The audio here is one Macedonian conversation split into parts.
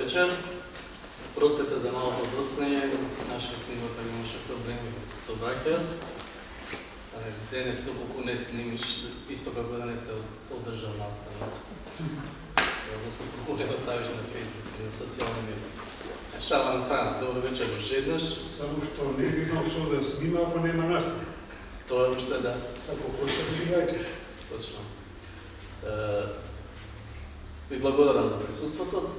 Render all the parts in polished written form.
вечер. Простете за малко доцнење, нашиот снимок имаше проблеми со браќајот. Денес доколку не снимиш, исто како да не се одржа настава. Односно, колку не го ставиш на Facebook или на социјални медии. Шала на страна, добро вечер уште еднаш. Само што не видам што да снима ако нема настава. Тоа уште да. Ако почне видајте. Точно. Ви благодарам за присуството.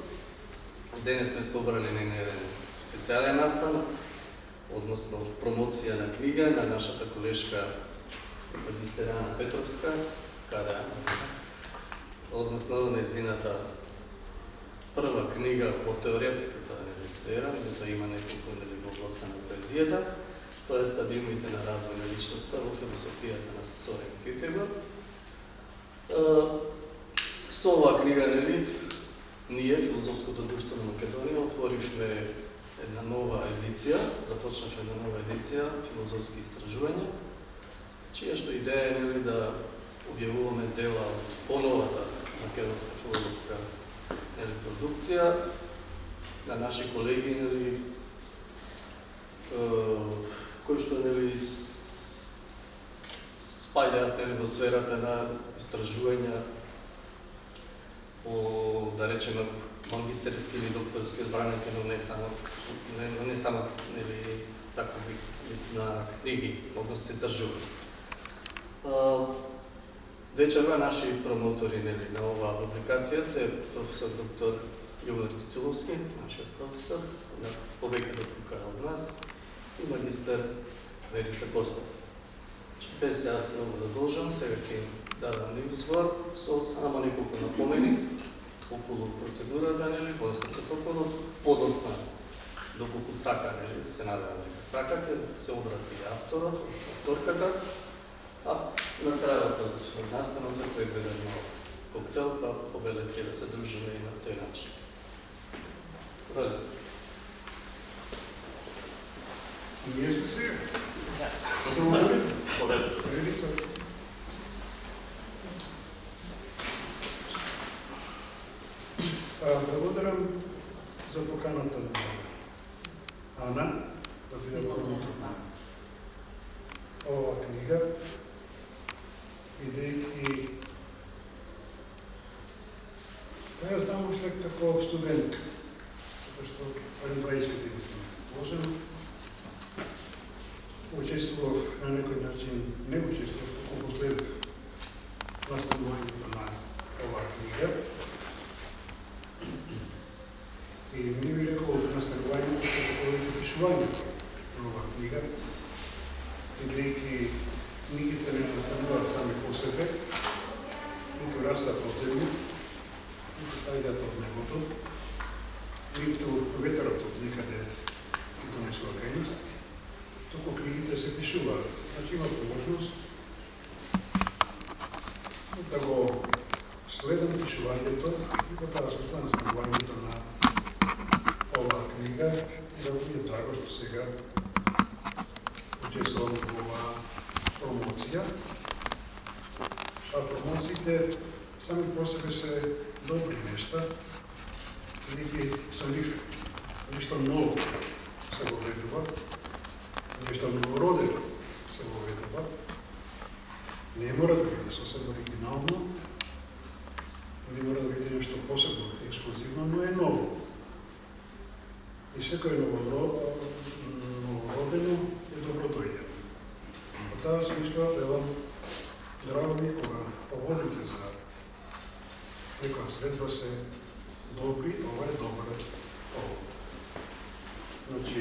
Денес сме собрани на еден специјален настан, односно промоција на книга на нашата колешка магистер Ана Петровска, односно незината прва книга во теоретската сфера, меѓутоа има неколку во областта на поезијата, тоа е стабилните на развој на личноста во философијата на Сорен Киркегор. Со оваа книга ние, Филозофското друштво на Македонија, отворивме една нова едиција, започнавме една нова едиција, филозофски истражувања, чија што идеја е да објавуваме дела од поновата македонска филозофска продукција на наши колеги, кои што спаѓаат во сферата на истражувања по, да речеме, магистерски или докторски одбраните, но не само така на книги, односно истражувања. Вечерва наши промотори на оваа публикација се професор доктор Јовор Цицуловски, нашиот професор, повеќе тука од нас, и магистер Верица Костов. Без јас многу да должам, сега ќе дадам избор со само неколку напомени околу процедурата, односно протоколот, подосна, доколку сака, се надевам дека сакате, се обрати авторот, односно авторката, а на крајот од настанот е предвиден коктел, па повелете да се дружиме и на тој начин. Пролете. Ние сме сега. Повелете. Благодарам за поканата на Ана да биде промотор на оваа книга, бидејќи ја знам уште како студент, затоа што преди 20 години положено, учествував на некој начин, не учествував, како последев настанувањето на оваа книга. И ми би рекол настанувањето што повеќе пишувањето на оваа книга, бидејќи книгите не настануваат сами по себе, ниту растат од земја, ниту стаѓаат од небото, ниту ветерот од никаде ги донесува кај нас, туку книгите се пишуваат. Значи имате можност да го следам пишувањето и го размислам настанувањето на оваа книга и да ми е драго што сега учествувам во оваа промоција. А промоциите сами по себе се добри нешта, бидејќи со нив нешто ново се воведува, нешто новородено се воведува. Не мора да биде сосем оригинално, не мора да биде нешто посебно, ексклузивно, но е ново. И секој новородено е добродојдено. По таа смисла, велам, драго ми кога поводите за некоја следба се добри, ова е добар повод. Значи,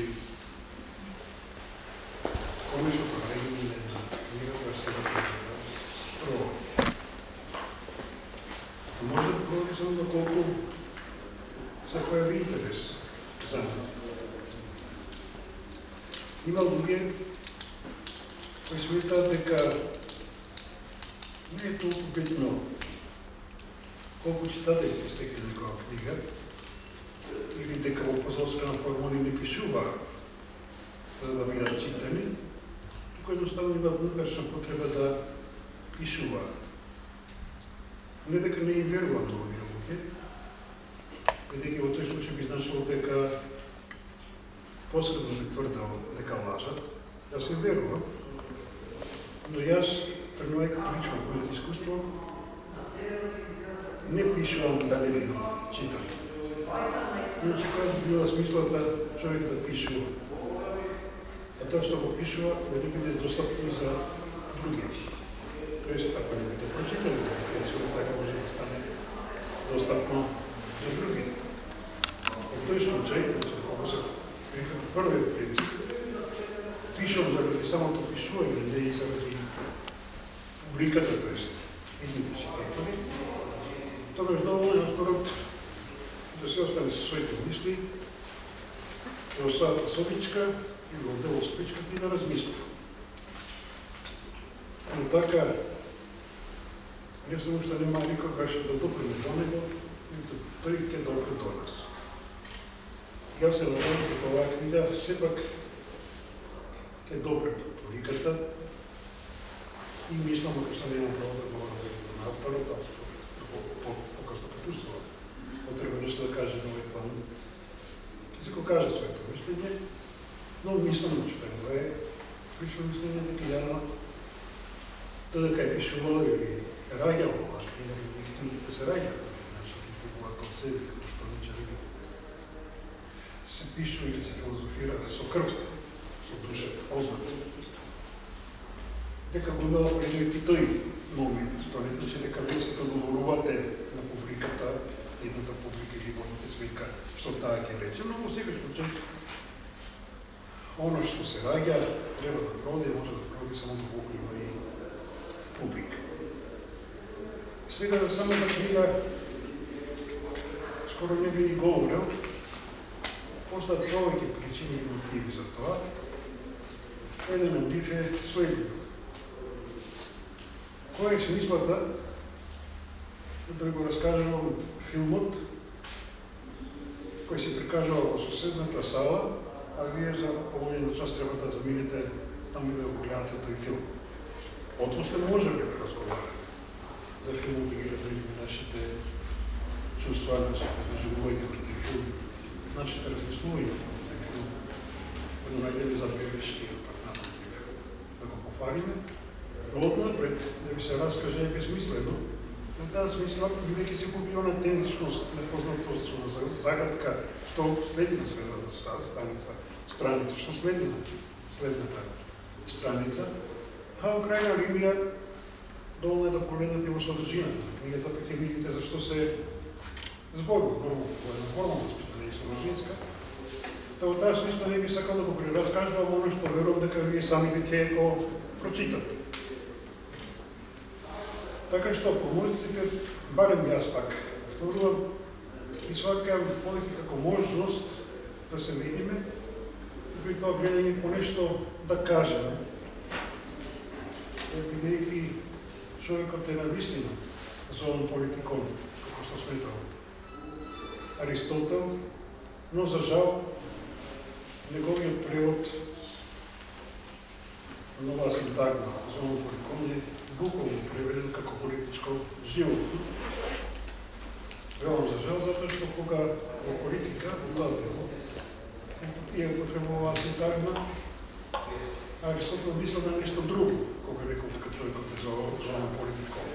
конечното време на книгата се разгледа прво. Може да говори само доколку се појави интерес за нас. Има луѓе кои сметаат дека не е толку битно колку читатели ќе стекне некоја книга, или дека во позорствена форма не пишува за да бидат читани, туку едноставно има внутрашна потреба да пишува. Не дека не им верувам на овие луѓе, бидејќи во тој случај би значило дека посредно би тврдел дека лажат. Јас им верувам, но јас, тренувајќи лично моето искуство, не пишувам да не видам, читам. Иначе која би била смислата човек да пишува? А тоа што го пишува да не биде достапно за други. Тоест, ако не биде прочитано, така може да стане достапно за други. Во тој случај, ако се прихвати првиот принцип, пишувам заради самото пишување, не и заради публиката, тоест едните читатели, тогаш доволно авторот да се остане со своите мисли, да остават собичка или во дело спичката и да размисли. Но така, не само што нема никој кај да допреме до него, нито тој ќе допре до нас. Јас се надевам дека оваа книга сепак ќе допре до публиката и мислам дека што нема право да говорам на авторот, покасно почувствувам потреба нешто да каже на овој план. Ќе се го каже своето мислење, но мислам че тоа е лично мислење дека јавно тоа дека е пишувало или раѓало оваа книга, и книгите се раѓаат, значи книгуваат од себе, како што вечер се пишу или се филозофира со крвта, со душата, познато. Дека го имала предвид и тој момент, тоа не значи дека вие се договорувате на публиката, едната публика или можете свика што таа ќе рече, но во секој случај оно што се раѓа треба да проди, може да проди само доколку има и публика. Сега за самата книга скоро не би ни говорил, постојат повеќе причини и мотиви за тоа. Еден мотив е следниот. Која е смислата да го раскажувам филмот кој се прикажува во соседната сала, а вие за половина час треба да заминете таму и да го гледате тој филм. Отпосле можеме да разговараме за филмот, да ги размениме нашите чувства, нашите доживувања при тој филм, нашите размислувања при тој филм, да најдеме за бебешки партнер, да го пофалиме. Одно пред да ви се раскаже е безмислено, но таа смисла, бидејќи се купи она тензичност, непознатост, загадка, што следи на следната страница, што следи на следната страница, а во крајна линија доволно е да погледнете во содржината. Книгата ќе видите зашто се зборува, во формално списание и содржинска. Та во таа смисла не би сакал да го прераскажувам оно што верувам дека вие самите ќе го прочитате. Така што помолите, барем јас пак вторувам и свакам повеќе како можност да се видиме и при тоа гледање по нешто да кажеме. Бидејќи човекот е навистина зоон политикон, како што сметал Аристотел, но за жал неговиот превод на оваа синтагма зоон политикон е буквално преведен како политичко животно. Велам за жал, затоа што кога во политика, во тоа дело, тие потребува синтагма, Аристотел мисля на нешто друго, кога рекол дека човекот е зоон политикон.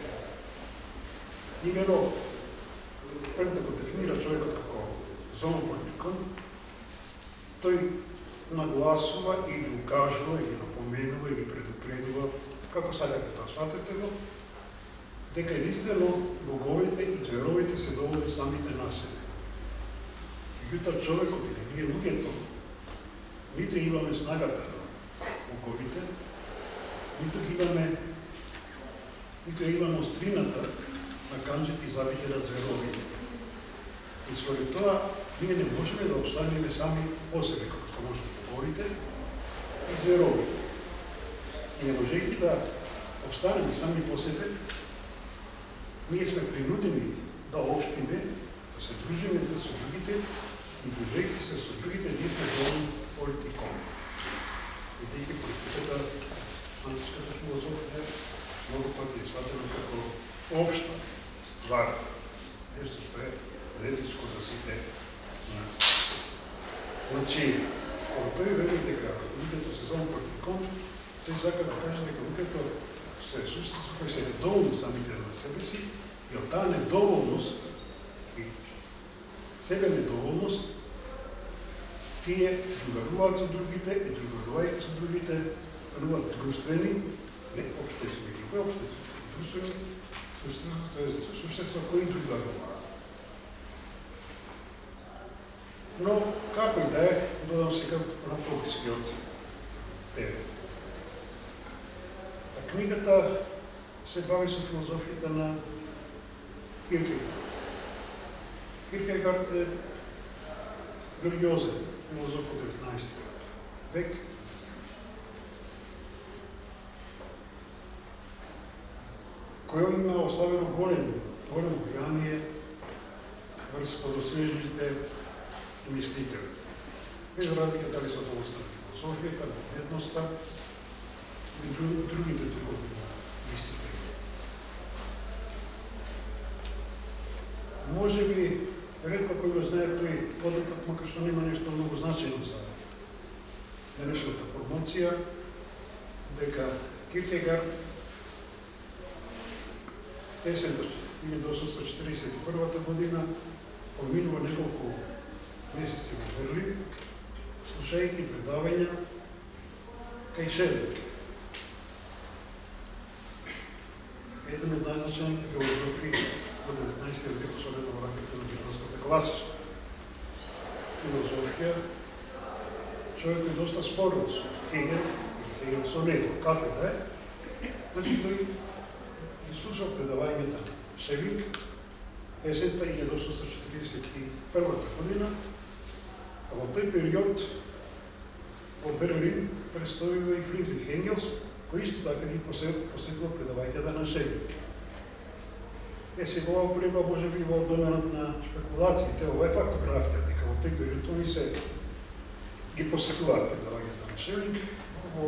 Имено, пред да го дефинира човекот како зоон политикон, тој нагласува или укажува, или напоменува, или предупредува, како сакате тоа сватете го, дека единствено боговите и зверовите се доводи самите на себе. Меѓутоа човекот или ние луѓето, нито имаме снагата на боговите, нито имаме острината на канџите и забите на зверовите. И според тоа, ние не можеме да обстанеме сами по себе, како што можат боговите и зверовите. И не можејќи да обстанеме сами по себе, ние сме принудени да обштиме, да се дружиме со другите и дружејќи се со другите, ние сме зоон политикон. Бидејќи политиката, античката филозофија, многу пати е сватена како општа ствар, нешто што е заедничко за сите нас. Значи, кога тој вели дека луѓето се зоват практикон, тој сака да каже дека луѓето се суштински кои се недоволни самите на себе си и од таа недоволност и себе недоволност тие другаруваат со другите и другарувајќи со другите стануваат друштвени, не општествени, кои општествени, друштвени, суштества кои другаруваат. Но, како и да е, додам сега на повискиот терен. Книгата се бави со филозофијата на Киркегард. Киркегард е религиозен филозоф од 19 век. Кој има оставено големо влијание врз подослежните мислители. Без разлика дали се односна на философијата, на уметноста и другите духовни дисциплини. Може би, ретко кој го знае тој податок, макар што нема нешто многу значајно за денешната промоција, дека Киркегард есента 1841 година поминува неколку месеци во Берлин, слушајќи предавања кај Шелинг. Еден од најзначајните филозофи во 19 век, особено во рамките на германската класична филозофија, човек е доста спорен со Хегел или Хегел со него, како да е. Значи, тој слушал предавањата на Шелинг есента 1841 година, а во тој период во Берлин представува и Фридрих Енгелс, кој исто така ги посетува предавањата на Шелинг. Сега ова полема може би во доменот на спекулациите, ова е фактографија, дека во тој период они се ги посетуваат предавањата на Шелинг. Во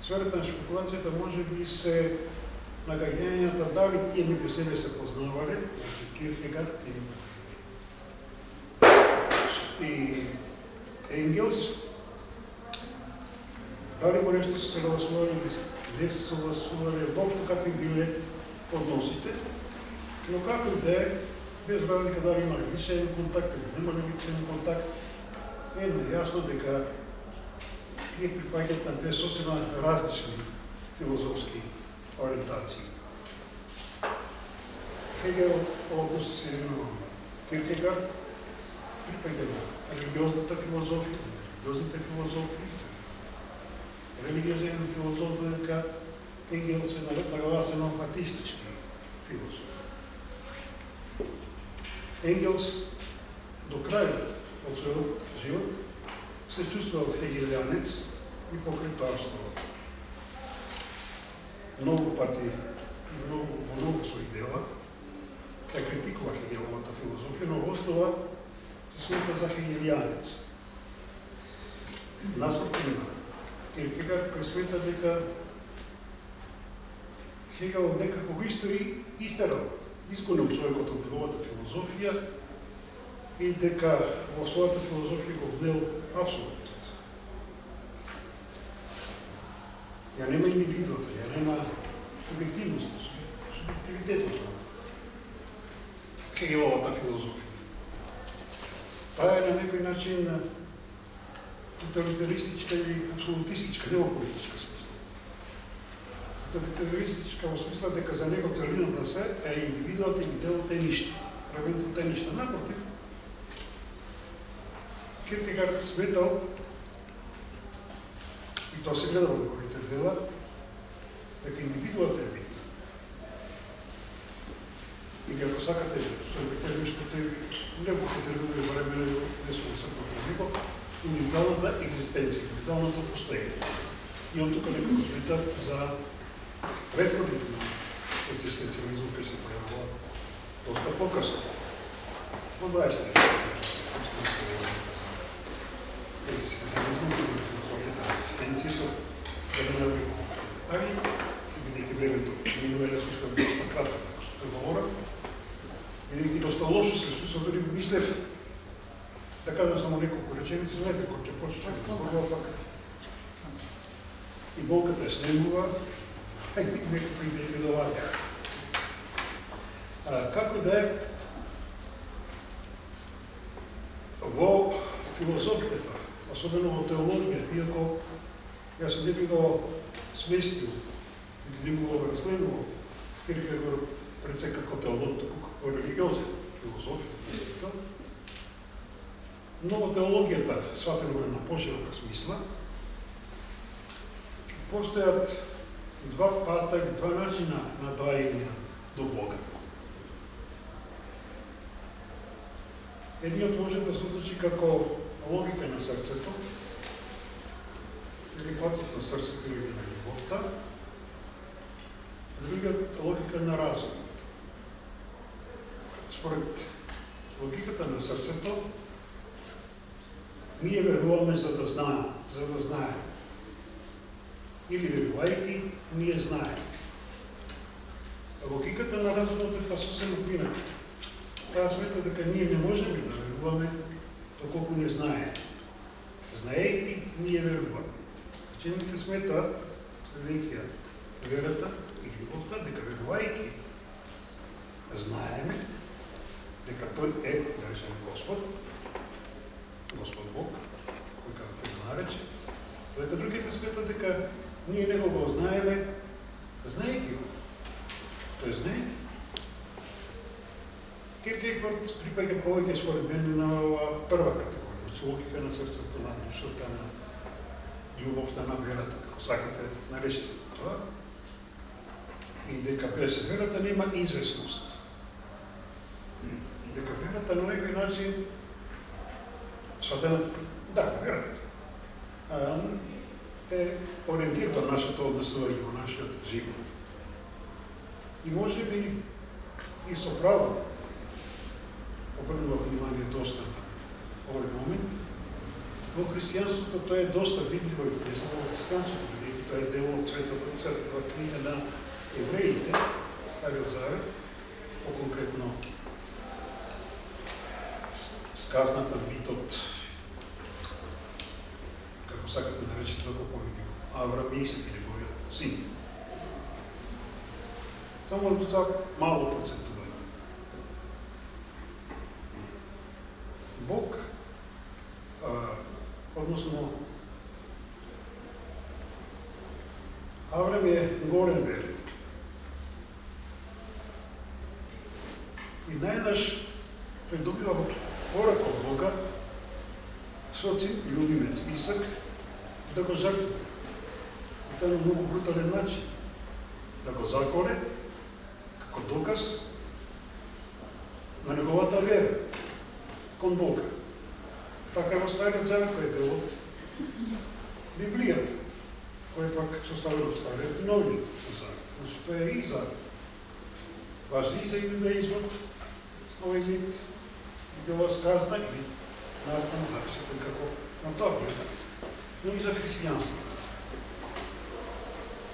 сферата на спекулацијата може би се нагаѓањата дали тие меѓу себе се познавале, значи Киркегард и Енгелс, дали го нешто се согласувале или не се согласувале, воопшто какви биле односите, но како и да е, без разлика дали имале личен контакт или немале личен контакт, е најасно дека тие припаѓаат на две сосема различни филозофски ориентации. Хегел односи се на Киркегард, припаѓа на религиозната филозофија, религиозните филозофии. Религиозен филозоф дека Енгел се нагласа на атеистички филозоф. Енгелс до крајот од својот живот се чувствувал хегелијанец и покрај тоа што многу пати и во многу своји дела ја критикува Хегеловата филозофија, но во основа се смета за хегелијанец. Наспротив на Киркегард, кој смета дека Хегел некако го истерал, изгонил човекот од неговата филозофија и дека во својата филозофија го внел апсолутот. Ја нема индивидуата, ја нема субјективност, субјективитетот на Хегеловата филозофија. Таа е на некој начин тоталитаристичка или абсолютистичка, не во политичка смисла. Тоталитаристичка во смисла дека за него целината се е индивидуата и делот е ништо. Правилното е ништо. Напротив, Киркегард сметал, и тоа се гледа во неговите дела, дека индивидуата е битна. И ако сакате, со нешто тој не го потребува време, не сум се потребува, индивидуалната екзистенција, индивидуалното постоење. И он тука некако смета за претходните на екзистенцијализм кој се појавува доста покасно. Во 20 екзистенцијализм и филозофија на екзистенцијата да не ами, бидејќи времето минува да се доста кратко, така што те говорам, бидејќи доста лошо Јас дори мислев да кажам само неколку реченици, знаете, кога ќе почне тоа пак. И болката снемува, некои идеи доваѓа. Како да е, во филозофијата, особено во теологијата, иако јас не би го сместил, или не го разгледувал Киркегор пред се како теолог, туку како религиозен филозофията, но во теологијата, сватено на поширока смисла, постојат два пата или два начина на доаѓање до Бога. Едниот може да се отличи како логика на срцето, или патот на срцето или на љубовта, а другиот логика на разум. Според логиката на срцето, ние веруваме за да знаем. Или верувајќи, ние знаем. А логиката на разумот е тоа сосема инака. Таа смета дека ние не можеме да веруваме доколку не знаеме. Знаејќи, ние веруваме. Учените смета, следејќи верата и љубовта, дека верувајќи знаеме дека тој е, да речем, Господ Бог, кој како те го нарече, дека другите смета дека ние него го знаеме, знаејќи го. Тој знаејќи. Киркегор припаѓа повеќе според мен на прва категорија, значи логика на срцето, на душата, на љубовта, на верата, како сакате наречете тоа. И дека без верата нема известност. Дека верата на некој начин сватена, да, верата е ориентирана нашето однесување во нашиот живот. И може би и со право обрнува внимание доста на овој момент. Во христијанството тоа е доста видливо и не само во христијанството, бидејќи тоа е дел од Светата црква, книга на евреите, Стариот Завет, по-конкретно сказната битот, како сакате да речете како помеѓу Аврам и Исак или неговиот син. Само за мало процентување. Бог, односно Аврам е голем верник. И најнаш тој добива порака од Бога со син и любимец Исак да го жртвува. И тоа на многу брутален начин. Да го заколе како доказ на неговата вера кон Бога. Така во Стариот Завет, кој е дел од Библијата, кој е пак составено од Стариот и Новиот Завет. Значи, тоа е и за важи и за иудаизмот, овој вид, била сказна или настана, зависите како на тоа гледа, но и за христијанство.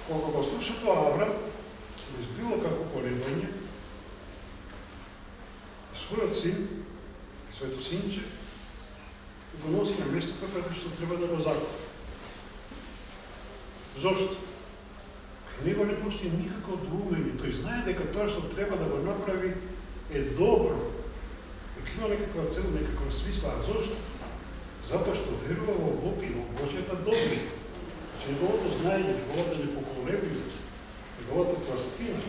Кога го слуша тоа Аврам, без било како колебање, својот син, своето синче, го носи на местото каде што треба да го заколе. Зошто? Кај него не постои никакво двумење. Тој знае дека тоа што треба да го направи е добро. Дека има некаква цел, некаква смисла. А зошто? Затоа што верува во Бог и во Божјата добрина. Че неговото знаење, неговата непоколебливост, неговата царствина,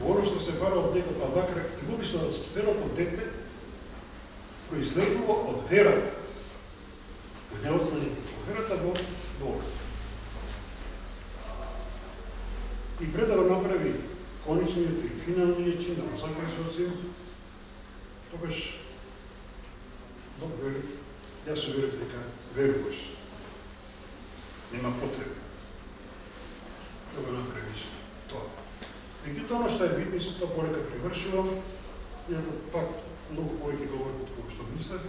оно што се бара од детето, а вака и вописно целото дете произлегува од верата. Не од знаењето, од верата во Бога. И пред да го направи конечниот или финалниот чин, да го заколе својот син, тогаш Бог вели, јас се верив дека веруваш. Нема потреба да го направиш тоа. Меѓутоа, оно што е битно, и со тоа полека привршувам, иако пак многу повеќе говорим од кога што мислев.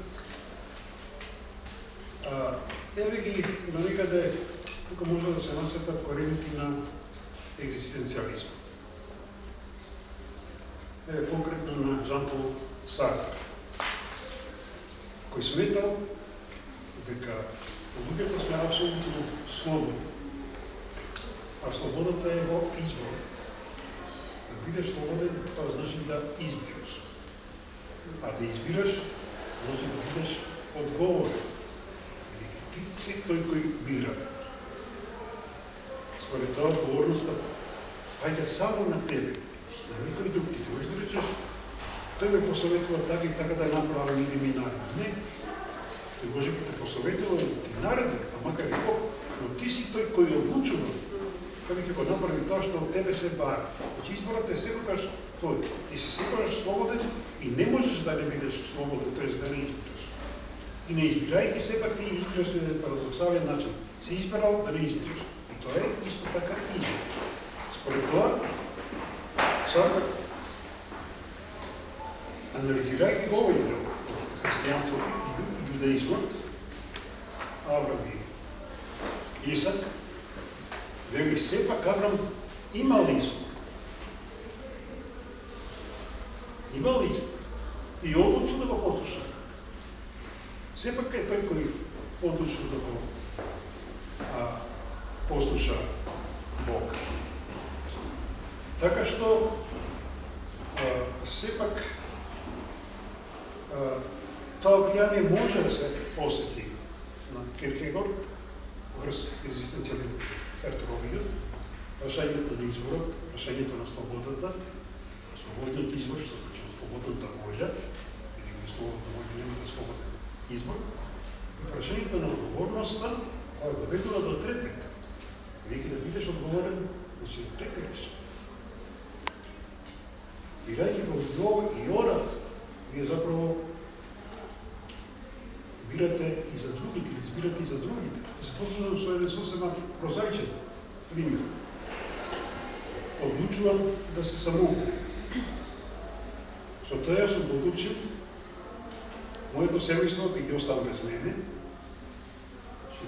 Еве ги на некаде, тука може да се насетат корените на екзистенцијализмот. конкретно на Жан-Пол Сартр, кој сметал дека луѓето сме апсолутно слободни, а слободата е во избор. Да бидеш слободен, тоа значи да избираш. А да избираш, значи да бидеш одговорен. Ти си тој кој бира. Според тоа одговорноста паѓа само на тебе, на никој друг. Ти можеш да речеш, тој ме посоветува така и така да направам или ми нареди. Не. Тој може би те посоветува и ти нареди, а макар и Бог, но ти си тој кој одлучува, кој ќе го направи тоа што од тебе се бара. Значи изборот е секогаш тој. Ти си секогаш слободен и не можеш да не бидеш слободен, тоест да не избираш. И не избирајќи сепак ти избираш на парадоксален начин. Си избирал да не избираш. И тоа е исто така избор. Според тоа, Сартр, анализирајќи овој дел од христијанството и јудаизмот, Аврам и Исак, вели сепак Аврам имал избор. Имал избор. И одлучил да го послуша. Сепак е тој кој одлучил да го послуша Бог. Така што сепак тоа влијание може да се осети на Киркегор врз екзистенцијален фертологија, прашањето на изборот, прашањето на слободата, слободниот избор, што значи слободната волја, или без слободна волја нема да слободен избор, и прашањето на одговорноста, која доведува до трепет. Веќе да бидеш одговорен, значи да трепеш. Бирајќи го Бог и орат, вие заправо бирате и за другите, или избирате и за другите. Да се послушам со еден сосема прозаичен пример. Одлучувам да се самоубијам. Со тоа сум одлучил моето семејство би ги остало без мене,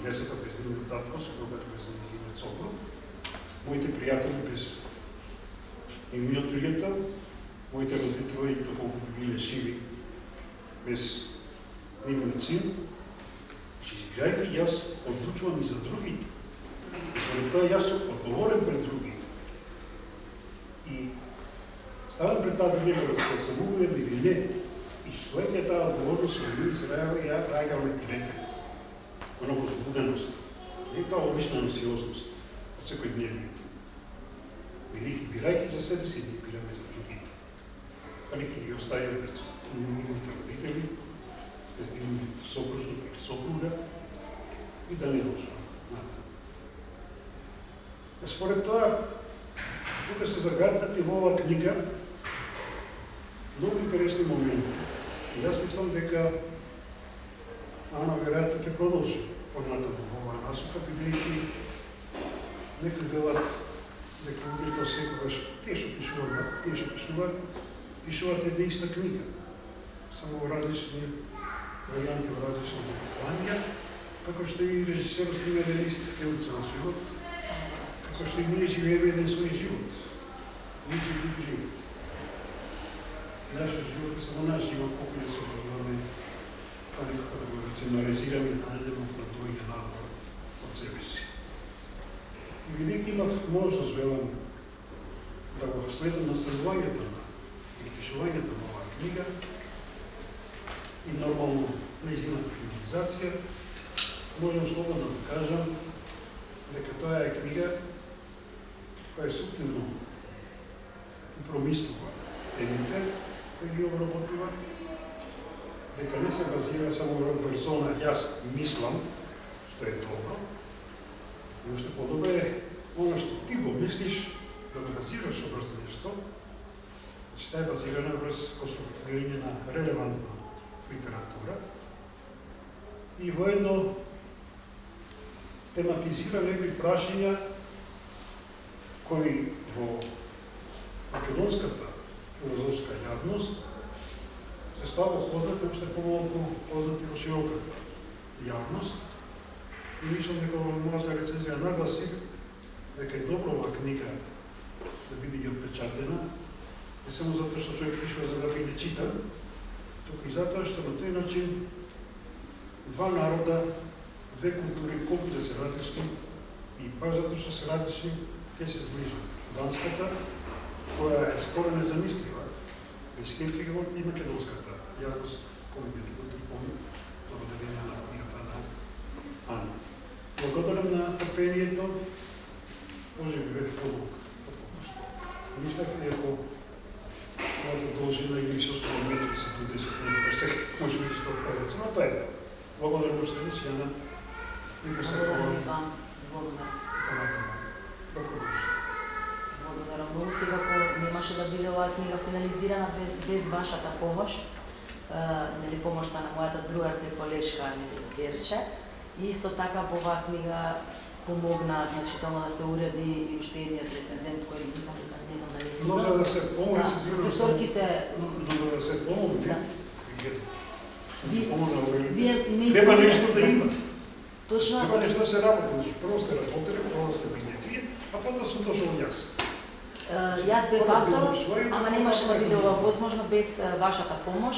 децата без нивниот татко, сопругата без нивниот сопруг, моите пријатели без нивниот пријател, моите родители, доколку би биле живи, без нивниот син. Избирајќи, јас одлучувам и за другите. И според тоа јас сум одговорен пред другите. И ставам пред таа дилема да се самоубијам или не. И стоејќи таа одговорност во мене се раѓаме трепет. Оно возбуденост. Не тоа обична анксиозност од секојдневниот. Бирајќи за себе си, не бираме за другите. Дали ќе ги оставиме без нивните родители, без нивните сопружник или сопруга и да не дошла. Според тоа, тука се загатнати во оваа книга многу интересни моменти. И јас мислам дека Ана веројатно ќе продолжи понатаму во оваа насока, бидејќи некои велат дека луѓето секогаш тие што пишуваат една иста книга, само во различни варијанти, во различни излања, како што и режисерот снима еден ист филм цел живот, како што и ние живееме еден свој живот. Ние друг живот. Нашиот живот е само наш живот, колку не се облагаме, па некако да го рационализираме и да најдемо на дојде надвор од себе си. И бидејќи имав можност, велам, да го следам наставувањето и пишувањето на оваа книга и нормално нејзината финализација, можам слободно да кажам дека тоа е книга која е суптилно и промислува темите кои ги обработува, дека не се базира само врз зона јас мислам, што е добро, но што подобро е оно што ти го мислиш, да го базираш врз нешто, значи таа е базирана врз консултирање на релевантна литература и воедно тематизира некои прашања кои во македонската филозофска јавност се слабо познати, уште помалку познати во широка јавност. И мислам дека во мојата рецензија нагласив дека е добро оваа книга да биде ги отпечатена Не само затоа што човек пишува за да биде читан, туку и затоа што на тој начин два народа, две култури, колку да се различни, и баш затоа што се различни, те се сближат. Данската, која е скоро незамислива, без Кierkegaard, и македонската јакост, кој би го помни, благодарение на книгата на Ана. Благодарам на трпението, може би веќе по-фокусно. Мислах дека мојата должина и високото метри се до 10 минути, може би што правец, но тоа е. Благодарам уште еднаш, Јана. Благодарам и вам. Благодарам многу. Секако немаше да биде оваа книга финализирана без вашата помош, нели помошта на мојата другарка и колешка Верче. И исто така во оваа книга помогна значително да се уреди и уште едниот рецензент кој не знам дали е. Може да се помогне, се сигурно. Професорките Да се помогне. Вие треба нешто да има. Точно. Треба нешто да се работи. Прво сте работили, прво сте били тие, а потоа сум дошол јас. Јас бев автор, ама немаше да биде ова возможно без вашата помош.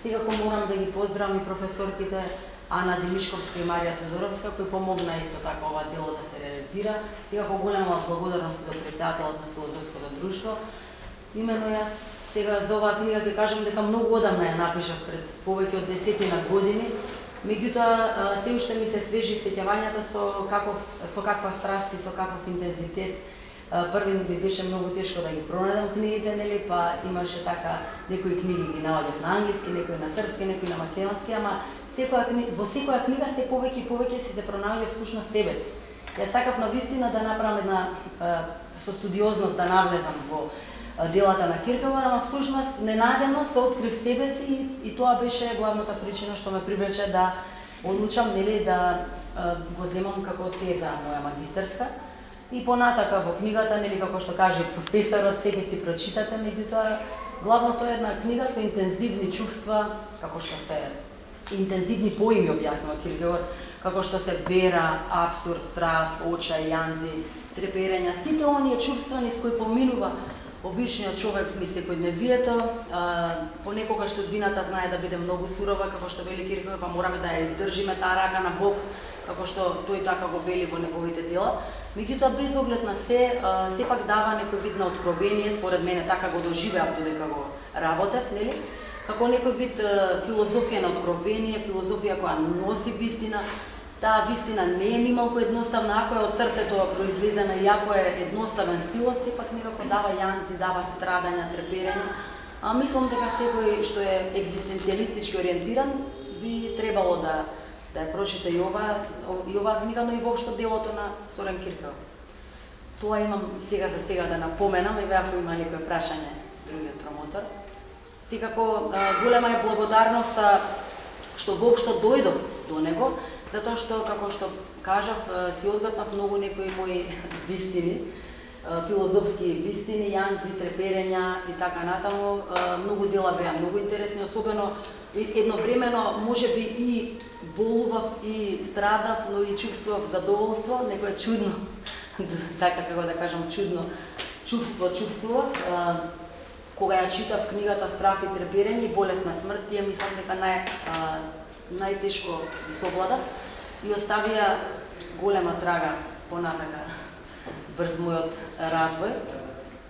Секако морам да ги поздравам и професорките Ана Димишковска и Марија Тодоровска, кои помогна исто така ова дело да се реализира. Секако голема благодарност до председателот на Филозофското друштво. Имено јас сега за оваа книга ќе кажам дека многу одамна ја напишав пред повеќе од 10 години. Меѓутоа се уште ми се свежи сеќавањата со каква страст и со каков интензитет. Први ми беше многу тешко да ги пронајдам книгите, нели, па имаше така некои книги ги наоѓав на англиски, некои на српски, некои на македонски, ама во секоја книга се повеќе и повеќе си се пронаоѓа всушност себе си. Јас сакав навистина да направам една со студиозност да навлезам во делата на Кierkegaard, ама всушност ненадено се открив себе си и тоа беше главната причина што ме привлече да одлучам, нели, да го земам како теза моја магистерска. И понатака во книгата, нели, како што каже професорот, се ќе си прочитате, меѓутоа главното е една книга со интензивни чувства, како што се интензивни поими објаснува Кierkegaard, како што се вера, абсурд, страв, очај, јанзи, треперења, сите оние чувства низ кои поминува обичниот човек низ секојдневието. Понекогаш судбината знае да биде многу сурова, како што вели Кierkegaard, па мораме да ја издржиме таа рака на Бог, како што тој така го вели во неговите дела. Меѓутоа без оглед на се, сепак дава некој вид на откровение, според мене така го доживеав додека го работев, нели? Како некој вид филозофија на откровение, филозофија која носи вистина. Таа вистина не е нималку едноставна, ако е од срцето произлезена и ако е едноставен стилот, сепак некако дава јанзи, дава страдања, треперења. А мислам дека секој што е екзистенцијалистички ориентиран би требало да ја прочита и оваа книга, но и воопшто делото на Сорен Кierkegaard. Тоа имам сега за сега да напоменам, еве ако има некој прашање другиот промотор. Секако голема е благодарноста што воопшто дојдов до него, затоа што, како што кажав, си одгатнав многу некои мои вистини, филозофски вистини, јанзи, треперења и така натаму. Многу дела беа многу интересни, особено едновремено можеби и болував и страдав, но и чувствував задоволство, некое чудно, така како да кажам, чудно чувство чувствував. Кога ја читав книгата Страф и треперење и болесна смрт, тие мислам дека најтешко совладав и оставија голема трага понатака врз мојот развој.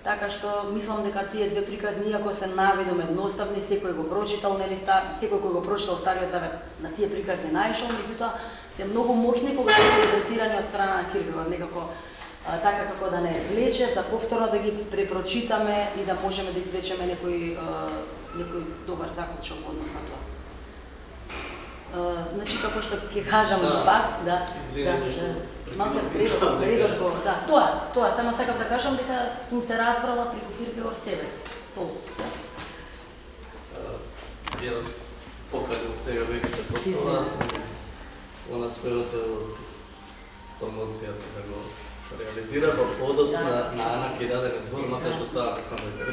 Така што мислам дека тие две приказни, иако се наведом едноставни, секој го прочитал, нели, секој кој го прочитал Стариот Завет на тие приказни наишол, меѓутоа се многу моќни кога се презентирани од страна на Кierkegaard, некако така како да не влече, за повторно да ги препрочитаме и да можеме да извлечеме некој добар заклучок во однос на тоа. Значи, како што ќе кажам пак, малце предодговор, тоа, само сакав да кажам дека сум се разбрала преку Кierkegaard себе си. Толку. Ја покажам сега веќе се постава во својот промоцијата да го реализира во подос на Ана ќе даде збор, макар што таа мислам дека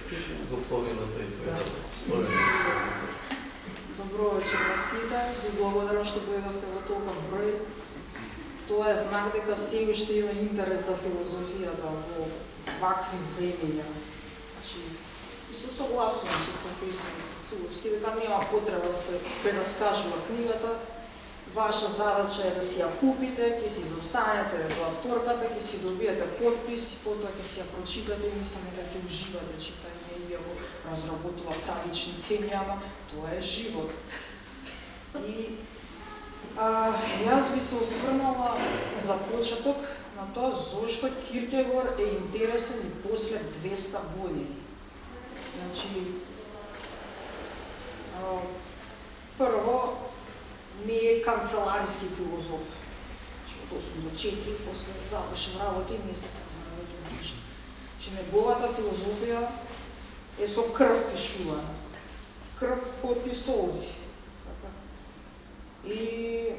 веќе го помина при својот. Добро вечер на сите, ви благодарам што дојдовте во толков број. Тоа е знак дека се уште има интерес за филозофијата во вакви времења. Значи, И се согласувам со професор Цицуловски дека нема потреба да се прераскажува книгата. Ваша задача е да си ја купите, ќе си застанете во авторката, ќе си добиете подпис, потоа ќе си ја прочитате и мислам дека ќе уживате читање и ја разработува трагични теми, ама тоа е живот. И јас би се осврнала за почеток на тоа зошто Киркегор е интересен и после 200 години. Значи, прво, не е канцелариски филозоф. Значи, од 8 до 4, после завршен работа и месец на веќе знаеш. Значи, неговата филозофија е со крв пишувана. Крв, пот и солзи. И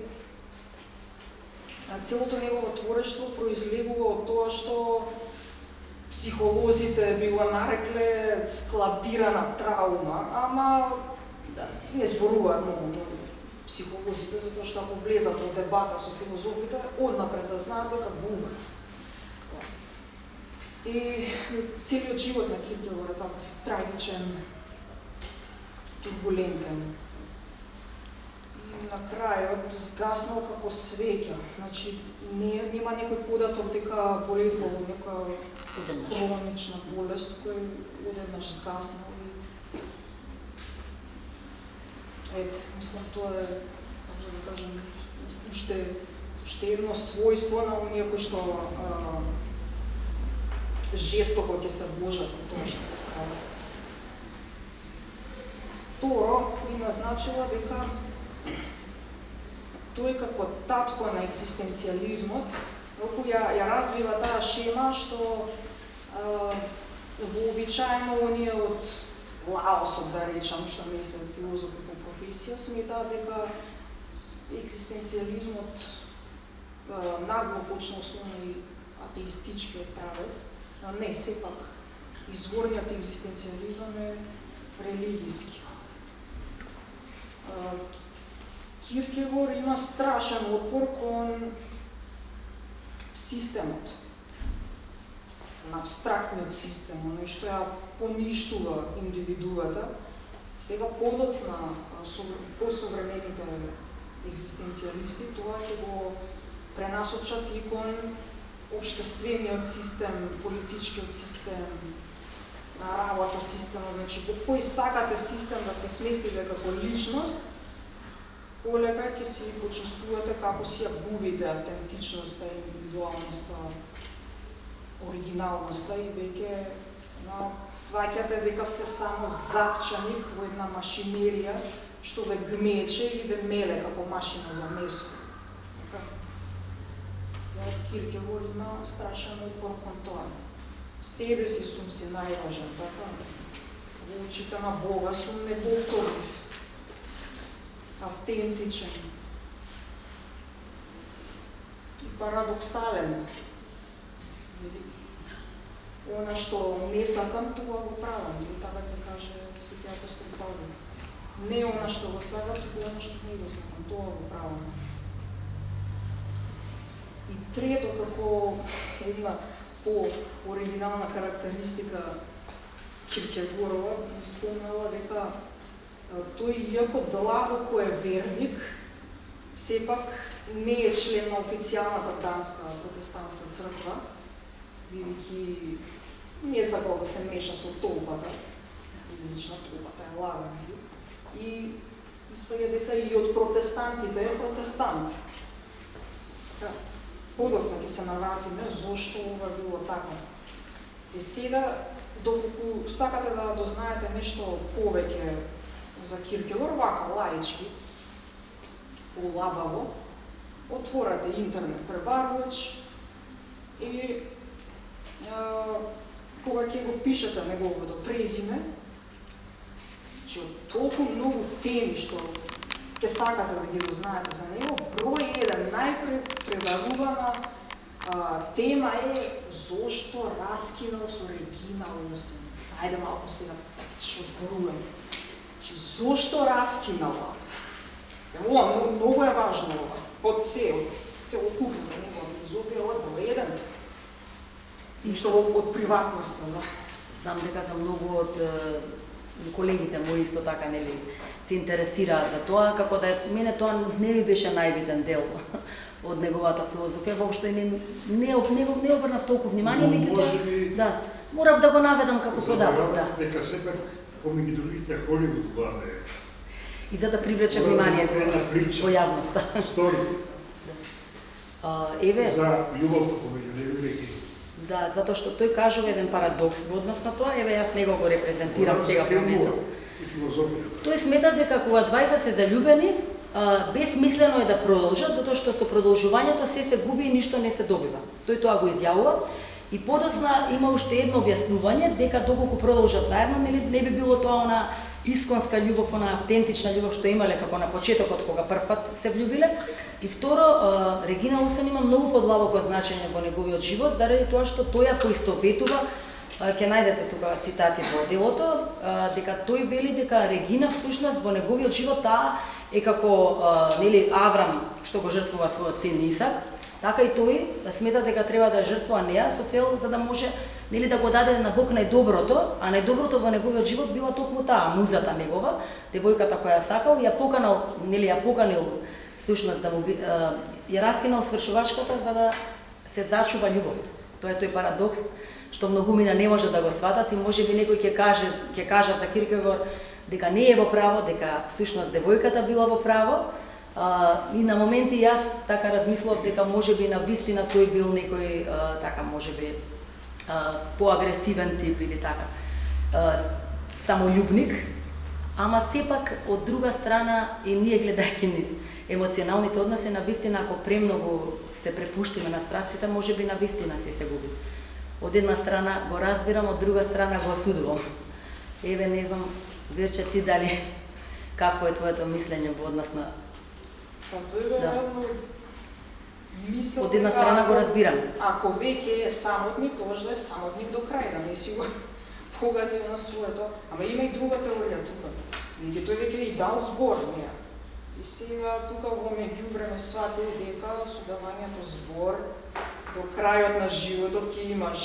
целото негово творештво произлегува од тоа што психолозите би го нарекле складирана травма, ама да, не зборуваат многу психолозите, затоа што ако влезат во дебата со филозофите, однапред да знаат дека бумат. И целиот живот на Киркегор е таков трагичен, турбулентен. И на крајот згаснал како свеќа. Значи, нема некој податок дека боледува во нека хронична болест кој одеднаш згаснал. Ете, мислам, тоа е, како да кажем, уште едно својство на оние кои што жестоко ќе се вложат во тоа што прават. Второ, би назначила дека тој како татко на екзистенцијализмот, кој ја развива таа шема што вообичаено оние од Лаосот, да речам, што не се филозофи по професија, сметаат дека екзистенцијализмот нагло почнал со оној атеистичкиот правец, но не, сепак, изворниот екзистенцијализам е религиски. Киркегор има страшен отпор кон системот, на абстрактниот систем, оној што ја поништува индивидуата. Сега подоцна посовремените екзистенцијалисти тоа ќе го пренасочат и кон општествениот систем, политичкиот систем, работа системот, значи во кој сакате систем да се сместите како личност, полека ќе си почувствувате како си ја губите автентичноста, индивидуалноста, оригиналноста и веќе сваќате дека сте само запчаник во една машинерија што ве гмече и ве меле како машина за месо. Киркегор има страшен упор кон тоа. Себе си сум си најважен, така? Во очите на Бога сум неповторлив, автентичен и парадоксален. Она што не сакам, тоа го правам, и така ќе каже Свети апостол Павле. Не она што го сакам, туку она што не го сакам, тоа го правам. И трето, како една по-оригинална карактеристика Киркегорова, ми спомнала дека тој, иако длабоко е верник, сепак не е член на официјалната данска протестантска црква, бидејќи не сакал да се меша со толпата, лично толпата е лагана. И испаѓа дека и од протестантите е протестант. Подоцна ќе се навратиме зошто ова било така. И сега, доколку сакате да дознаете нешто повеќе за Киркегор, вака лаички, улабаво, отворете интернет пребарувач и кога ќе го впишете неговото презиме, че од толку многу теми што ќе сакате да ги дознаете за него, број 1 најпребарувана тема е зошто раскинал со Регина Олсен. Ајде малку сега што зборуваме. Зошто раскинала? Ова многу е важно ова. Од се, од целокупната негова филозофија, ова е број 1. И што од приватноста, да. Знам дека за многу од колегите мои исто така нели се интересираат за тоа, како да мене тоа не ми беше најбитен дел од неговата филозофија, воопшто не обрнав толку внимание, меѓутоа да, морав да го наведам како податок, да. Дека сепак помеѓу другите Холивуд владе. И за да привлече внимание во јавноста. Стори. Еве За љубовта помеѓу нив и да, затоа што тој кажува еден парадокс во однос на тоа, еве јас него го репрезентирам сега во моментот. Тој смета дека кога двајца се заљубени, безсмислено е да продолжат, затоа што со продолжувањето се губи и ништо не се добива. Тој тоа го изјавува и подоцна има уште едно објаснување дека доколку продолжат заедно, не би било тоа она исконска љубов, она автентична љубов што имале како на почетокот кога првпат се влюбиле. И второ, Регина Олсен има многу подлабоко значење во неговиот живот, заради тоа што тој ја поистоветува, ќе најдете тука цитати во делото, дека тој вели дека Регина всушност во неговиот живот таа е како нели Аврам што го жртвува својот син Исак, така и тој смета дека треба да жртвува неа со цел за да може нели да го даде на Бог најдоброто, а најдоброто во неговиот живот била токму таа музата негова, девојката која сакал, ја поканил всушност да му ја раскинал свршувачката за да се зачува љубовта. Тоа е тој парадокс што многумина не може да го сватат и можеби некој ќе кажат за Киркегор дека не е во право, дека всушност девојката била во право. И на моменти јас така размислував дека можеби на вистина тој бил некој така можеби поагресивен тип или така самољубник, ама сепак од друга страна и ние гледајќи низ емоционалните односи, на вистина ако премногу се препуштиме на страстите, можеби на вистина се губи. Од една страна го разбирам, од друга страна го осудувам. Еве, не знам, Верче, ти дали какво е твоето мислење во однос на... Тој веројатно мисел од една страна го разбирам. Ако веќе е самотник, тогаш да е самотник до крај, да не си го погази на своето. Ама има и друга теорија тука. Иде тој веќе и дал збор, неа. И сега тука во меѓувреме сватил дека со давањето збор до крајот на животот ќе имаш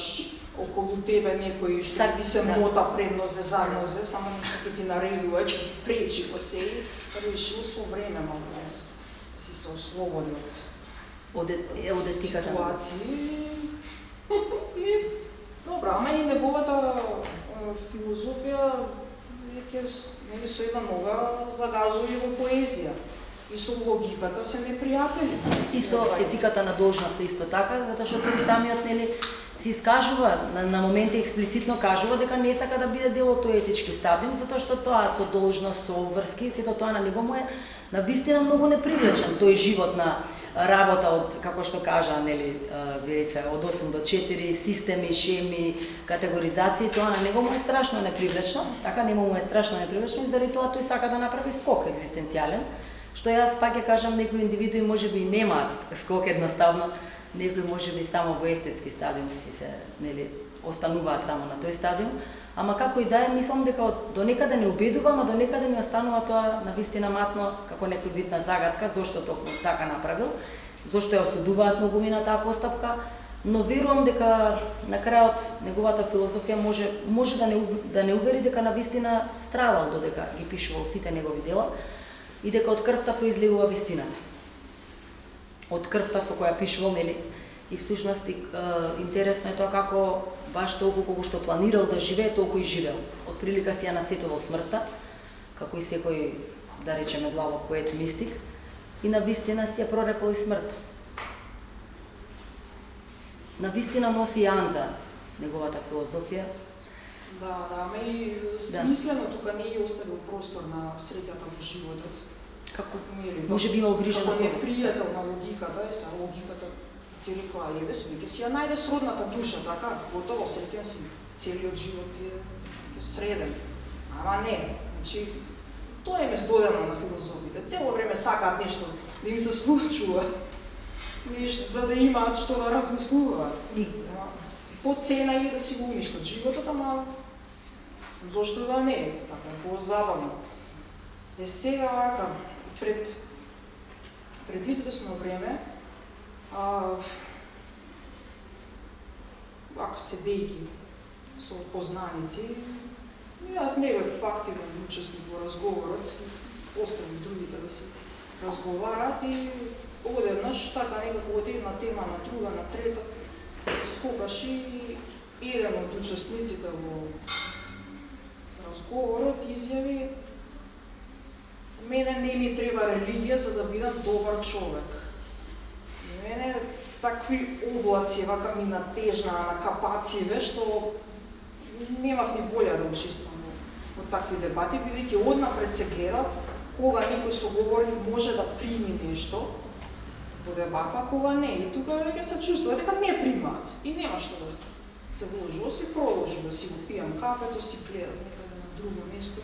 околу тебе некој што ти се мота пред нозе, за нозе, само нешто ќе ти наредува, ќе ти пречи по сеј, решил со време малку си се ослободи од ситуации. Добра, ама и неговата филозофија веќе со една нога загазува и во поезија. И со логиката се непријатели. И со етиката на должност исто така, затоа што тој самиот нели се искажува, на моменти експлицитно кажува дека не сака да биде дел од тој етички стадиум, затоа што тоа со должност, со обврски, сето тоа на него му е на вистина многу непривлечен. Тој живот на работа од, како што кажа, нели, Верица, од 8 до 4, системи, шеми, категоризации, тоа на него му е страшно непривлечно, така нему му е страшно непривлечно и заради тоа тој сака да направи скок екзистенцијален, што јас пак ќе кажам, некои индивидуи можеби немаат скок едноставно, некои можеби само во естетски стадиум се нели остануваат само на тој стадиум, ама како и да е, мислам дека до некаде не убедува, ама до некаде ми останува тоа на вистина матно како некој вид на загадка зошто токму така направил, зошто ја осудуваат многумина таа постапка, но верувам дека на крајот неговата филозофија може да не увери дека на вистина страдал додека ги пишувал сите негови дела и дека од крвта произлегува вистината. Од крвта со која пишувал, нели, и всушност интересно е тоа како баш толку колку што планирал да живее, толку и живеел. Од прилика си ја насетувал смртта, како и секој, да речеме, длабок поет мистик, и на вистина си ја прорекол и смрт. На вистина носи Анза неговата филозофија. Да, ама и смислено тука не ја оставил простор на среќата во животот. Како може би имал грижа како непријател на логиката, са логиката ти рекла, еве веќе си ја најде сродната душа, така, готово среќен си, целиот живот е среден. Ама не, значи, тоа им е здодено на филозофите. Цело време сакаат нешто да им се случува, нешто за да имаат што да размислуваат. По цена и да си го уништат животот, ама зошто да не е, така е позабавно. Е сега вака, пред известно време, вака седејќи со познаници. Јас не бев активен учесник во разговорот, остави другите да се разговарат и одеднаш така некако од една тема на друга, на трета, се скокаш и еден од учесниците во разговорот изјави: мене не ми треба религија за да бидам добар човек. Мене такви облаци вака ми натежнаа на капациве, што немав ни волја да учествувам во такви дебати, бидејќи однапред се гледа кога некој соговорник може да прими нешто во дебата, кога не. И тука веќе се чувствува дека не примаат и нема што да се вложи, оси продолжи да си го пијам кафето, си гледам некаде на друго место.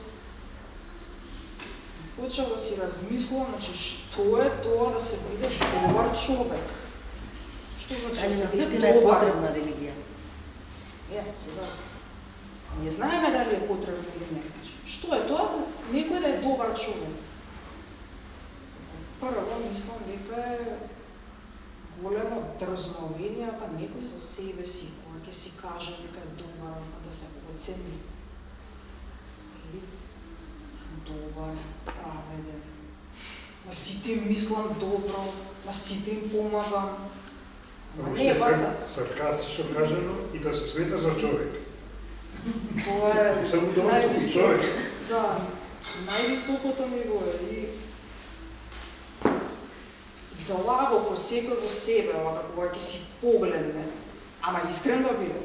Почав да си размислам, значи, што е тоа да се биде добар човек? Што значи да се биде Вистина е добар? потребна религија. Сега, не знаеме дали е потребна или не. Значи, што е тоа да некој да е добар човек? Прво мислам дека е големо дрзновение па некој за себе си, кога ќе си каже дека е добар, па да се оцени. Или добар, праведен. На сите им мислам добро, на сите им помагам. А не е вака. Саркастично кажано и да се смета за човек. Тоа е Само доброто и човек. Да, највисокото ниво е и длабоко секој во себе, ова кога ќе си погледне, ама искрен да биде,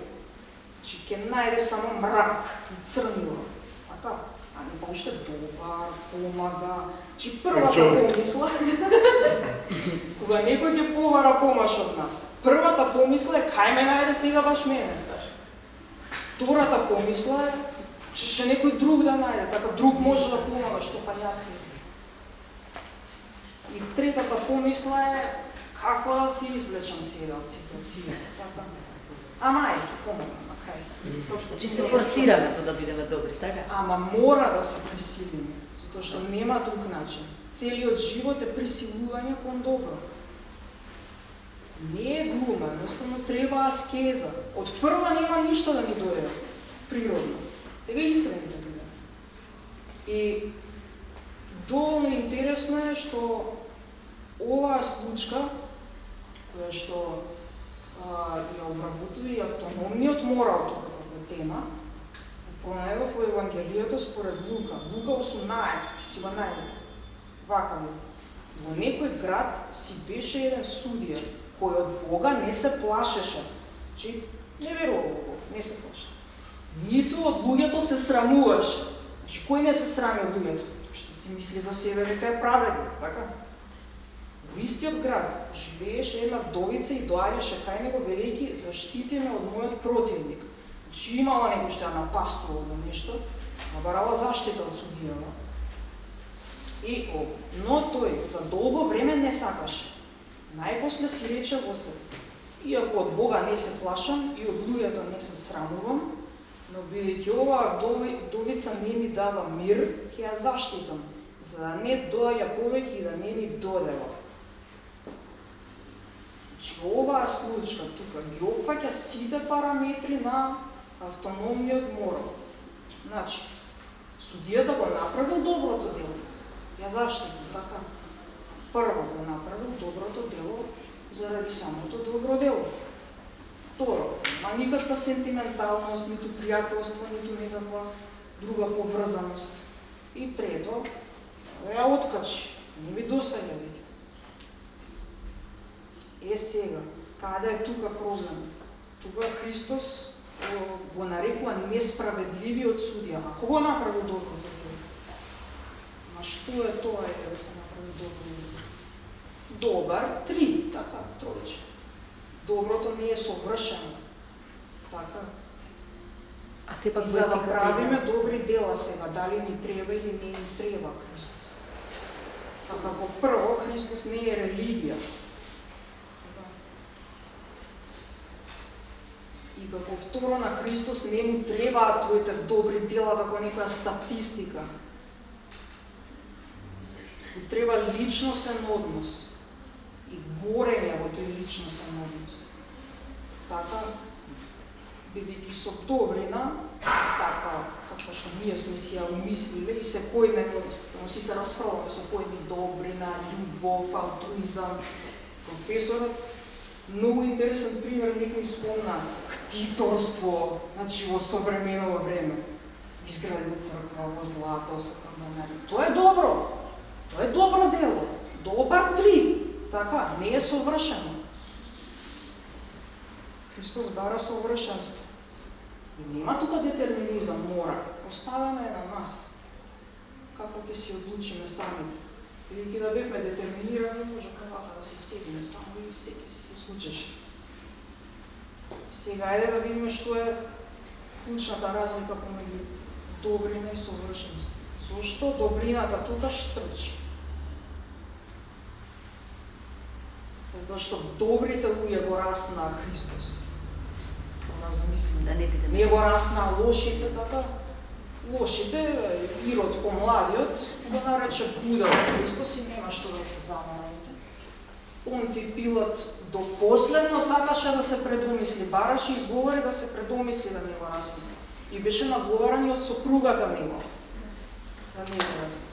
че ќе најде само мрак и црнило, така? А не па уште добар, помага, че првата помисла, кога некој ќе побара помаш од нас, првата помисла е кај ме најде сега баш мене. Втората помисла е че ще некој друг да најде, така друг може да помага, што па јас не. И третата помисла е како да се извлечам сега од ситуацијата, така? Ама е, ќе помогам на крај. Значи се форсираме за да бидеме добри, така? Ама мора да се присилиме, затоа што нема друг начин. Целиот живот е присилување кон добро. Не е глума, едноставно треба аскеза. Од прва нема ништо да ни дојде природно. Тега искрени да биде. И доволно интересно е што оваа случка, која што ја обработува и автономниот морал тука како тема, пронајдов во Евангелието според Лука. Лука 18, си го најдете. Вака му. Во некој град си беше еден судија, кој од Бога не се плашеше. Значи, не верува во Бога, не се плашеше. Ниту од луѓето се срамуваше. Значи, кој не се срами од луѓето? Што си мисли за себе дека е праведник, така? Во истиот град живееше една вдовица и доаѓаше кај него велејќи: заштити ме од мојот противник. Значи, имала него што ја напастувал за нешто, набарала заштита од судијава. И но тој за долго време не сакаше. Најпосле си рече во себе: иако од Бога не се плашам и од луѓето не се срамувам, но бидејќи оваа вдовица не ми дава мир, ќе ја заштитам, за да не доаѓа повеќе и да не ми додела. Значи, оваа случка тука ги опфаќа сите параметри на автономниот морал. Значи, судијата го направил доброто дело, ја заштитил, така? Прво го направил доброто дело заради самото добро дело. Второ, нема никаква сентименталност, ниту пријателство, ниту никаква друга поврзаност. И трето, ја откачи, не ми досаѓа веќе. Сега, каде е тука проблем? Тука Христос го нарекува несправедливиот судија. А кого направил доброто дело? Ма што е тоа да се направи добро дело? Добар, 3, така, тројче. Доброто не е совршено. Така. А сепак И за да правиме добри дела сега, дали ни треба или не ни треба Христос. А како прво, Христос не е религија. И како второ, на Христос не му требаат твоите добри дела како некоја статистика. Му треба личносен однос и горење во тој личносен однос. Така, бидејќи со добрина, така, како што ние сме си ја умислиле и секојдневно си се расправаме со поедни добрина, љубов, алтруизам, професорот, многу интересен пример некој спомна ктиторство, значи во современо време. Изградил црква во злато со каменери. Тоа е добро. Тоа е добро дело. Добар трип. Така, не е совршено. Христос бара совршенство. И нема тука детерминизам, мора. Оставено е на нас. Како ќе си одлучиме самите. Или ќе да бевме детерминирани, може да се седиме само и секи се случеше. Сега ајде да видиме што е клучната разлика помеѓу добрина и совршенство. Зошто добрината тука штрчи? Затоа што добрите луѓе го распнаа Христос. Размислим. Да не бидеме. Не го распнаа лошите, така? Лошите, Ирод помладиот, го нарече будал Христос и нема што да се замара. Понти Пилат до последно сакаше да се предомисли, бараше изговори да се предомисли да не го распне. И беше наговаран и од сопругата него. Да не го распне.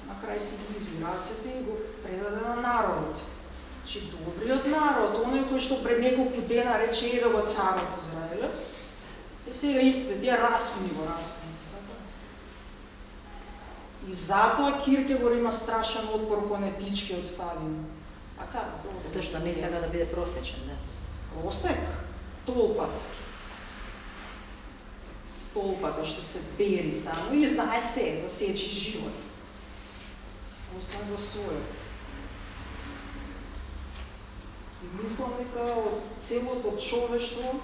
На крај си ги изви рацете и го предаде на народот. Значи добриот народ, оној кој што пред неколку дена рече еде го царот Израеле, и сега истите, тие распни го распни. И затоа Киркегор има страшен отпор кон етичкиот стадиум. Тоа што не сака да биде просечен, да. Просек, толпата. Толпата што се бери само и знае се за сечи живот. Освен за својот. И мислам дека од целото човештво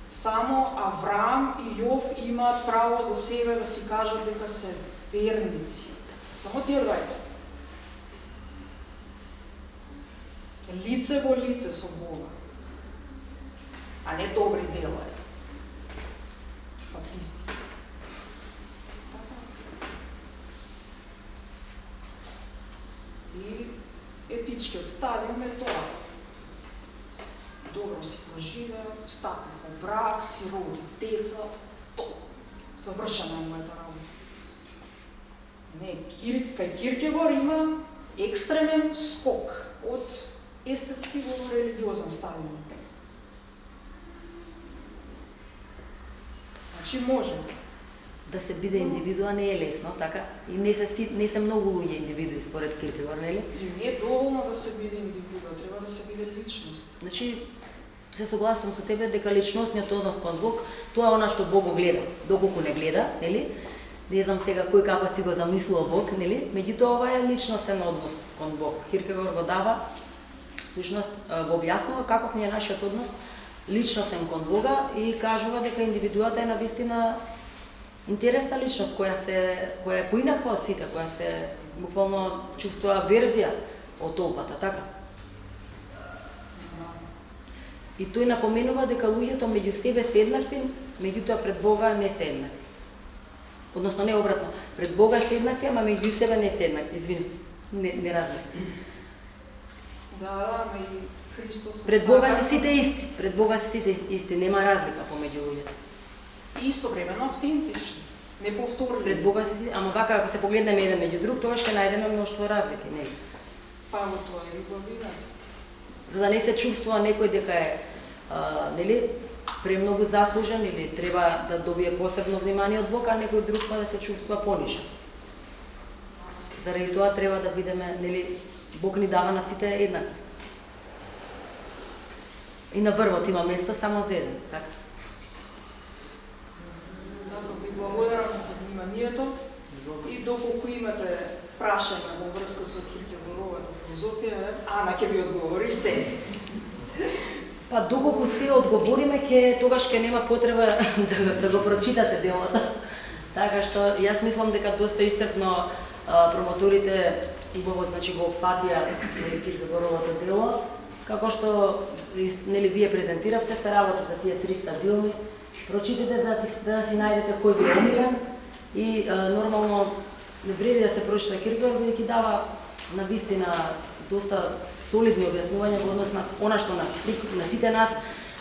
само Авраам и Јов имаат право за себе да си кажат дека се верници. Само тие двајца. Лице во лице со Бога, а не добри дела. Статистика. И етичкиот стадиум е тоа. Добро си проживеа, стапив во брак, си роди деца, тоа. Завршена е мојата работа. Не, кај Киркегор има екстремен скок од естетски во религиозен стадиум. Значи може. Да се биде индивидуа не е лесно, така? И не се многу луѓе индивидуи според Киркегор, нели? И не е доволно да се биде индивидуа, треба да се биде личност. Значи, се согласувам со тебе дека личностниот однос кон Бог, тоа е она што Бог го гледа. Доколку не гледа, нели? Не знам сега кој како си го замислува Бог, нели? Меѓутоа ова е личностен однос кон Бог. Киркегор го дава, всушност го објаснува каков ни е нашиот однос личностен кон Бога и кажува дека индивидуата е навистина интересна личност која е поинаква од сите, која се буквално чувствува верзија од толпата, така? И тој напоменува дека луѓето меѓу себе се еднакви, меѓутоа пред Бога не се еднакви. Односно не обратно, пред Бога се еднакви, ама меѓу себе не се еднакви. Извини, не размислам. Да, ама и Христос пред Бога се сите исти, пред Бога се сите исти, нема разлика помеѓу луѓето. И истовремено автентични, неповторливи. Пред Бога се сите, ама вака ако се погледнеме еден меѓу друг, тоа ќе најдеме мноштво разлики, нели? Па во тоа е љубовината. За да не се чувствува некој дека е, нели, премногу заслужен или треба да добие посебно внимание од Бог, а некој друг па да се чувствува понишен. Заради тоа треба да бидеме, нели, Бог ни дава на сите еднаквост. И на врвот има место само за еден, така? Ви благодарам за вниманието и доколку имате прашања во врска со Киркегоровата филозофија, Ана ќе ви одговори се. Па доколку се одговориме, тогаш ќе нема потреба да го прочитате делото. Така што јас мислам дека доста истрпно промоторите убаво значи го опфатија Киркегоровото дело, како што нели вие презентиравте, се работи за тие 3 стадиуми. Прочитате за да си најдете кој ви е омилен и нормално не вреди да се прочита Киркегор, бидејќи дава на вистина доста солидни објаснувања во однос на она што на сите нас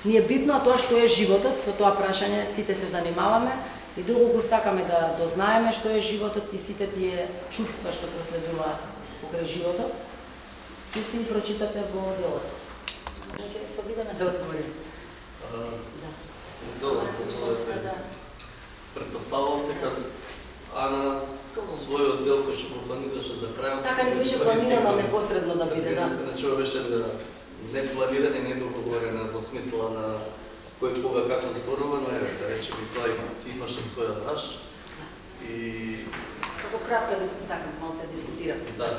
Ни е битно тоа што е животот, со тоа прашање сите се занимаваме и доколку сакаме да дознаеме што е животот и сите тие чувства што проследуваат покрај животот, ќе си прочитате во делото. Ќе се обидеме да одговорим. Добро, позволете. Предпоставувам дека Ана својот дел кој што го планираше за крајот. Така не беше планирано непосредно да биде, да. Значи беше не планирано и не договорено во смисла на кој кога како зборува, но е да речеме тоа си имаше своја драж и Во кратка така малце дискутираме. да,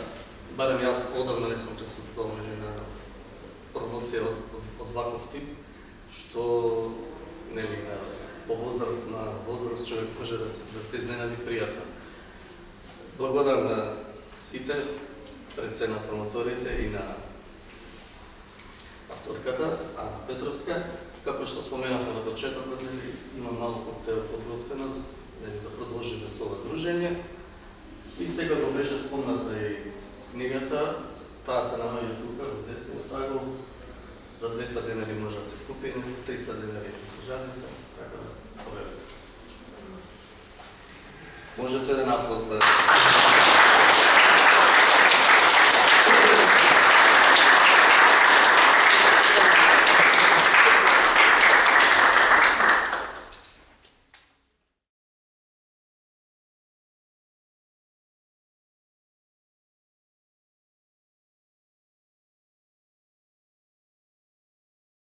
барем јас одавна не сум присуствувал на промоција од ваков тип, што нели по возраст човек може да се изненади пријатно. Благодарам на сите, пред се на промоторите и на авторката Ана Петровска. Како што споменавме на почетокот, има малку подготвеност да продолжиме со ова дружење. И сега го беше спомната и книгата, таа се наоѓа тука во десниот агол. За 200 денари може да се купи, 300 денари книжарница, така да победите. Може се да напозна.